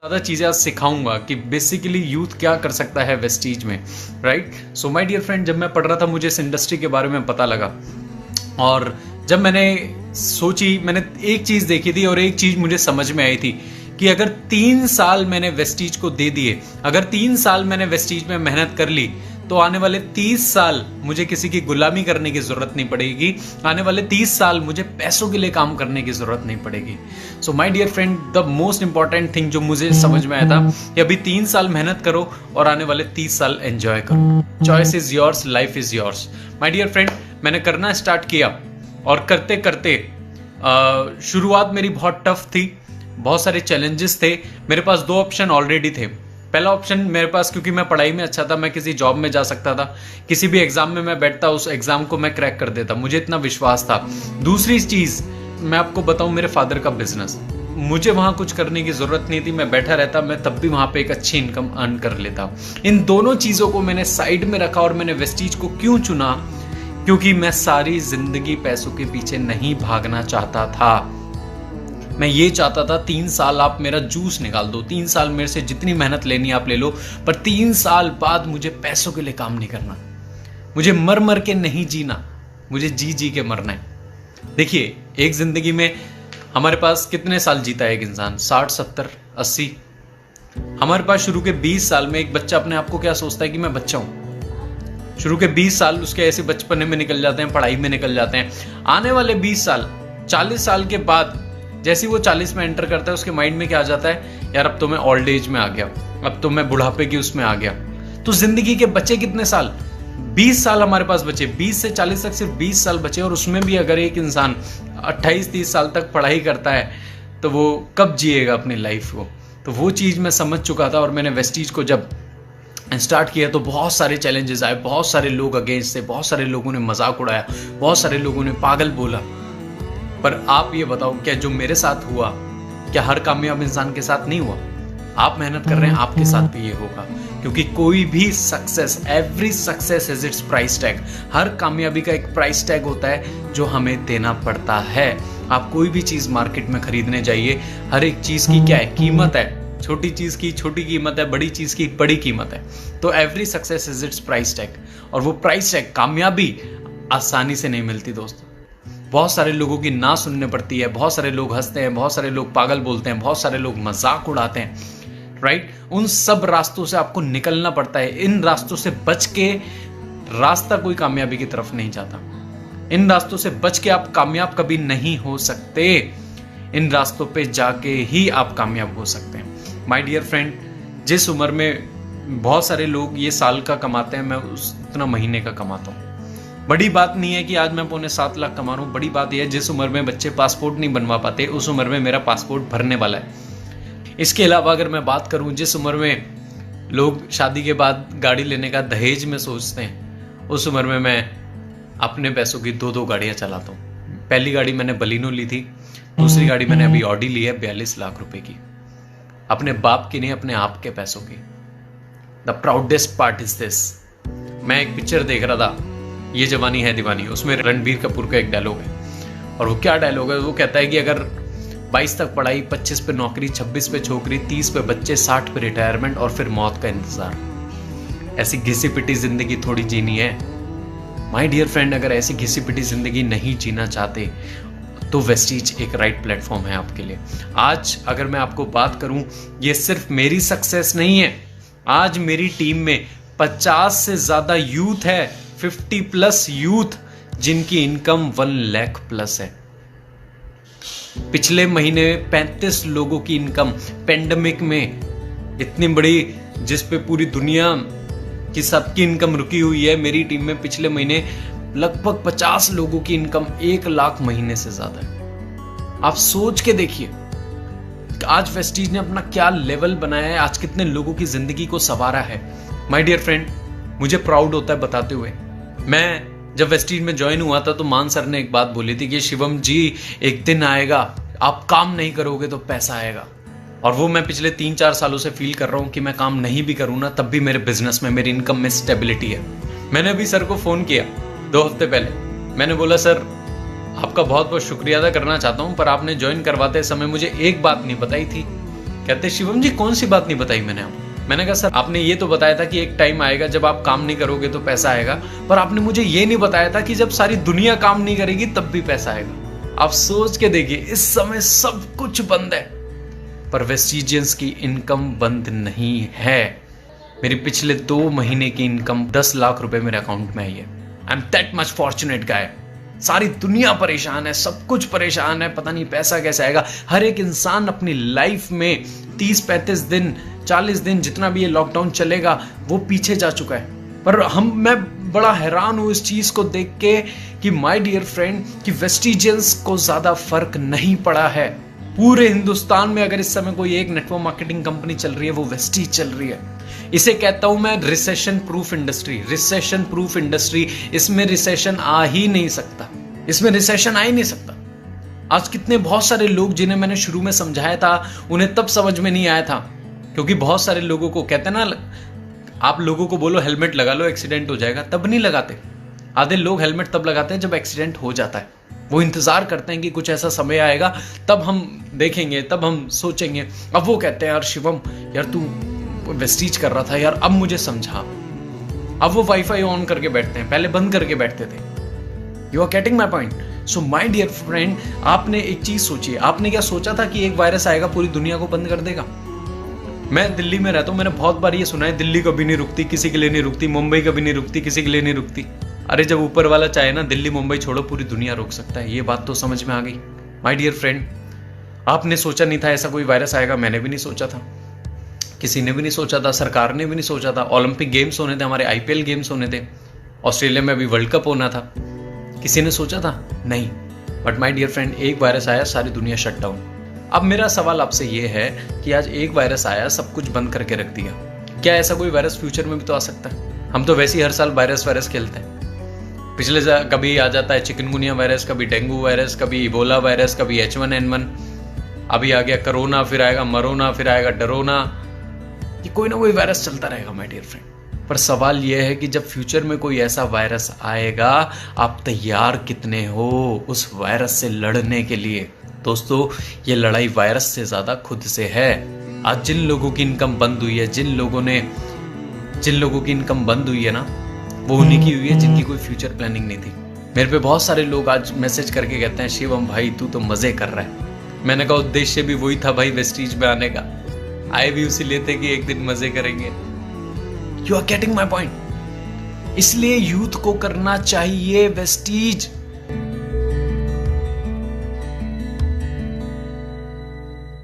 ज़्यादा चीज़ें आज सिखाऊंगा कि बेसिकली यूथ क्या कर सकता है वेस्टीज में, right. So my dear friend, जब मैं पढ़ रहा था मुझे इस इंडस्ट्री के बारे में पता लगा, और जब मैंने सोची, मैंने एक चीज़ देखी थी और एक चीज़ मुझे समझ में आई थी कि अगर 3 साल मैंने वेस्टीज को दे दिए, अगर 3 साल मैंने वेस्टीज में मेहनत कर ली, तो आने वाले 30 साल मुझे किसी की गुलामी करने की जरूरत नहीं पड़ेगी। आने वाले 30 साल मुझे पैसों के लिए काम करने की जरूरत नहीं पड़ेगी। So my dear friend, the most important thing जो मुझे समझ में आया था कि अभी 3 साल मेहनत करो और आने वाले 30 साल एंजॉय करो। Choice is yours, life is yours. My dear friend, मैंने करना स्टार्ट किया और करते करते शुरुआत मेरी बहुत टफ थी, बहुत सारे चैलेंजेस थे। मेरे पास 2 ऑप्शन ऑलरेडी थे। पहला ऑप्शन मेरे पास, क्योंकि मैं पढ़ाई में अच्छा था, मैं किसी जॉब में जा सकता था, किसी भी एग्जाम में मैं बैठता, उस एग्जाम को मैं क्रैक कर देता, मुझे इतना विश्वास था। दूसरी चीज मैं आपको बताऊं, मेरे फादर का बिजनेस, मुझे वहां कुछ करने की जरूरत नहीं थी, मैं बैठा रहता, मैं तब भी वहां पे एक अच्छी इनकम अर्न कर लेता। इन दोनों चीजों को मैंने साइड में रखा और मैंने वेस्टीज को क्यों चुना? क्योंकि मैं सारी जिंदगी पैसों के पीछे नहीं भागना चाहता था। मैं ये चाहता था 3 साल आप मेरा जूस निकाल दो, 3 साल मेरे से जितनी मेहनत लेनी आप ले लो, पर 3 साल बाद मुझे पैसों के लिए काम नहीं करना, मुझे मर मर के नहीं जीना, मुझे जी जी के मरना है। देखिए, एक जिंदगी में हमारे पास कितने साल जीता है एक इंसान? 60, 70, 80। हमारे पास शुरू के 20 साल में एक बच्चा अपने आप को क्या सोचता है कि मैं बच्चा हूं। शुरू के 20 साल उसके ऐसे बचपने में निकल जाते हैं, पढ़ाई में निकल जाते हैं। आने वाले 20 साल, 40 साल के बाद जैसे वो 40 में एंटर करता है, उसके माइंड में क्या आ जाता है? यार अब तो मैं ओल्ड एज में आ गया, अब तो मैं बुढ़ापे की उसमें आ गया। तो जिंदगी के बचे कितने साल? 20 साल हमारे पास बचे। 20 से 40 तक सिर्फ 20 साल बचे, और उसमें भी अगर एक इंसान 28-30 साल तक पढ़ाई करता है तो वो कब जिएगा अपनी लाइफ को? तो वो चीज़ मैं समझ चुका था, और मैंने वेस्टीज को जब स्टार्ट किया तो बहुत सारे चैलेंजेस आए, बहुत सारे लोग अगेंस्ट थे, बहुत सारे लोगों ने मजाक उड़ाया, बहुत सारे लोगों ने पागल बोला। पर आप ये बताओ, क्या जो मेरे साथ हुआ, क्या हर कामयाब इंसान के साथ नहीं हुआ? आप मेहनत कर रहे हैं, आपके साथ भी ये होगा। क्योंकि कोई भी success, every success has its price tag. हर कामयाबी का एक प्राइस टैग होता है जो हमें देना पड़ता है। आप कोई भी चीज मार्केट में खरीदने जाइए, हर एक चीज की क्या है? कीमत है। छोटी चीज की छोटी कीमत है, बड़ी चीज की बड़ी कीमत है। तो every success has its price tag, और वो प्राइस टैग, कामयाबी आसानी से नहीं मिलती दोस्तों। बहुत सारे लोगों की ना सुनने पड़ती है, बहुत सारे लोग हंसते हैं, बहुत सारे लोग पागल बोलते हैं, बहुत सारे लोग मजाक उड़ाते हैं, राइट। उन सब रास्तों से आपको निकलना पड़ता है। इन रास्तों से बच के रास्ता कोई कामयाबी की तरफ नहीं जाता। इन रास्तों से बच के आप कामयाब कभी नहीं हो सकते। इन रास्तों पे जाके ही आप कामयाब हो सकते हैं। माय डियर फ्रेंड, जिस उम्र में बहुत सारे लोग ये साल का कमाते हैं, मैं उतना महीने का कमाता हूँ। बड़ी बात नहीं है कि आज मैं 7.25 लाख कमा रहा हूँ। बड़ी बात यह है, जिस उम्र में बच्चे पासपोर्ट नहीं बनवा पाते, उस उम्र में मेरा पासपोर्ट भरने वाला है। इसके अलावा अगर मैं बात करूँ, जिस उम्र में लोग शादी के बाद गाड़ी लेने का दहेज में सोचते हैं, उस उम्र में मैं अपने पैसों की 2-2 गाड़ियाँ चलाता हूँ। पहली गाड़ी मैंने बलिनो ली थी, दूसरी गाड़ी मैंने अभी ऑडी ली है 42 लाख रुपए की। अपने बाप की नहीं, अपने आप के पैसों की। The proudest part is this. मैं एक पिक्चर देख रहा था, ये जवानी है दीवानी, उसमें रणबीर कपूर का एक डायलॉग है, और वो क्या डायलॉग है? वो कहता है कि अगर 22 तक पढ़ाई, 25 पे नौकरी, 26 पे छोकरी, 30 पे बच्चे, 60 पे रिटायरमेंट, और फिर मौत का इंतजार। ऐसी घिसी पिटी जिंदगी थोड़ी जीनी है। माय डियर फ्रेंड, अगर ऐसी घिसी पिटी जिंदगी नहीं जीना चाहते तो वेस्टीज एक राइट प्लेटफॉर्म है आपके लिए। आज अगर मैं आपको बात करूं, ये सिर्फ मेरी सक्सेस नहीं है। आज मेरी टीम में 50 से ज्यादा यूथ है, 50+ यूथ, जिनकी इनकम 1 लाख प्लस है। पिछले महीने 35 लोगों की इनकम पेंडेमिक में, इतनी बड़ी जिस पे पूरी दुनिया की सबकी इनकम रुकी हुई है, मेरी टीम में पिछले महीने लगभग 50 लोगों की इनकम 1 लाख महीने से ज्यादा है। आप सोच के देखिए आज वेस्टीज ने अपना क्या लेवल बनाया है, आज कितने लोगों की जिंदगी को संवारा है। माय डियर फ्रेंड, मुझे प्राउड होता है बताते हुए। मैं जब वेस्टीज में ज्वाइन हुआ था तो मान सर ने एक बात बोली थी कि शिवम जी, एक दिन आएगा आप काम नहीं करोगे तो पैसा आएगा। और वो मैं पिछले 3-4 सालों से फील कर रहा हूं कि मैं काम नहीं भी करूं ना, तब भी मेरे बिजनेस में, मेरी इनकम में स्टेबिलिटी है। मैंने अभी सर को फोन किया 2 हफ्ते पहले, मैंने बोला सर आपका बहुत बहुत शुक्रिया अदा करना चाहता हूं, पर आपने ज्वाइन करवाते समय मुझे एक बात नहीं बताई थी कहते शिवम जी कौन सी बात नहीं बताई मैंने आपको? मैंने कहा सर आपने ये तो बताया था कि एक टाइम आएगा जब आप काम नहीं करोगे तो पैसा आएगा, पर आपने मुझे ये नहीं बताया था कि जब सारी दुनिया काम नहीं करेगी तब भी पैसा आएगा। आप सोच के देखिए, इस समय सब कुछ बंद है पर वेस्टिजियंस की इनकम बंद नहीं है। मेरी पिछले 2 महीने की इनकम 10 लाख रुपए मेरे अकाउंट में आई है। I am that much fortunate guy. सारी दुनिया परेशान है, सब कुछ परेशान है, पता नहीं पैसा कैसे आएगा। हर एक इंसान अपनी लाइफ में 30-35 दिन 40 दिन जितना भी ये लॉकडाउन चलेगा वो पीछे जा चुका है। पर मैं बड़ा हैरान हूं इस चीज को देख के कि माय डियर फ्रेंड कि वेस्टिजियंस को ज्यादा फर्क नहीं पड़ा है। पूरे हिंदुस्तान में अगर इस समय कोई एक नेटवर्क मार्केटिंग कंपनी चल रही है वो वेस्टीज चल रही है। इसे कहता हूं मैं recession proof industry. Recession proof industry, इसमें रिसेशन आ ही नहीं सकता, इसमें रिसेशन आ ही नहीं सकता। आज कितने बहुत सारे लोग जिन्हें मैंने शुरू में समझाया था उन्हें तब समझ में नहीं आया था, क्योंकि बहुत सारे लोगों को कहते हैं ना, आप लोगों को बोलो हेलमेट लगा लो एक्सीडेंट हो जाएगा, तब नहीं लगाते। आधे लोग हेलमेट तब लगाते हैं जब एक्सीडेंट हो जाता है। वो इंतजार करते हैं कि कुछ ऐसा समय आएगा तब हम देखेंगे, तब हम सोचेंगे। अब वो कहते हैं यार शिवम यार तू वेस्टीज कर रहा था यार, अब मुझे समझा। अब वो वाईफाई ऑन करके बैठते हैं, पहले बंद करके बैठते थे। You are getting my point? So my dear friend, आपने एक चीज सोची, आपने क्या सोचा था कि एक वायरस आएगा पूरी दुनिया को बंद कर देगा? मैं दिल्ली में रहता हूं, मैंने बहुत बार ये सुना है दिल्ली कभी नहीं रुकती, किसी के लिए नहीं रुकती, मुंबई कभी नहीं रुकती, किसी के लिए नहीं रुकती। अरे जब ऊपर वाला चाहे ना, दिल्ली मुंबई छोड़ो पूरी दुनिया रोक सकता है। ये बात तो समझ में आ गई। माय डियर फ्रेंड, आपने सोचा नहीं था ऐसा कोई वायरस आएगा, मैंने भी नहीं सोचा था, किसी ने भी नहीं सोचा था, सरकार ने भी नहीं सोचा था। ओलंपिक गेम्स होने थे, हमारे आईपीएल गेम्स होने थे, ऑस्ट्रेलिया में अभी वर्ल्ड कप होना था, किसी ने सोचा था? नहीं। बट माय डियर फ्रेंड, एक वायरस आया, सारी दुनिया शट डाउन। अब मेरा सवाल आपसे ये है कि आज एक वायरस आया, सब कुछ बंद करके रख दिया, क्या ऐसा कोई वायरस फ्यूचर में भी तो आ सकता है? हम तो वैसे ही हर साल वायरस खेलते हैं। पिछले कभी आ जाता है चिकनगुनिया वायरस, कभी डेंगू वायरस, कभी इबोला वायरस, कभी H1N1, अभी आ गया कोरोना, फिर आएगा मरोना, फिर आएगा डरोना। ये कोई ना कोई वायरस चलता रहेगा माय डियर फ्रेंड। पर सवाल यह है कि जब फ्यूचर में कोई ऐसा वायरस आएगा, आप तैयार कितने हो उस वायरस से लड़ने के लिए? दोस्तों, ये लड़ाई वायरस से ज्यादा खुद से है। आज जिन लोगों की इनकम बंद हुई है, जिन लोगों की इनकम बंद हुई है ना, वो उन्हीं की हुई है जिनकी कोई फ्यूचर प्लानिंग नहीं थी। मेरे पे बहुत सारे लोग आज मैसेज करके कहते हैं शिवम भाई तू तो मजे कर रहा है। मैंने कहा उद्देश्य भी वही था भाई वेस्टीज में आने का, आए भी उसी लिए थे कि एक दिन मजे करेंगे। You are getting my point? इसलिए यूथ को करना चाहिए वेस्टीज।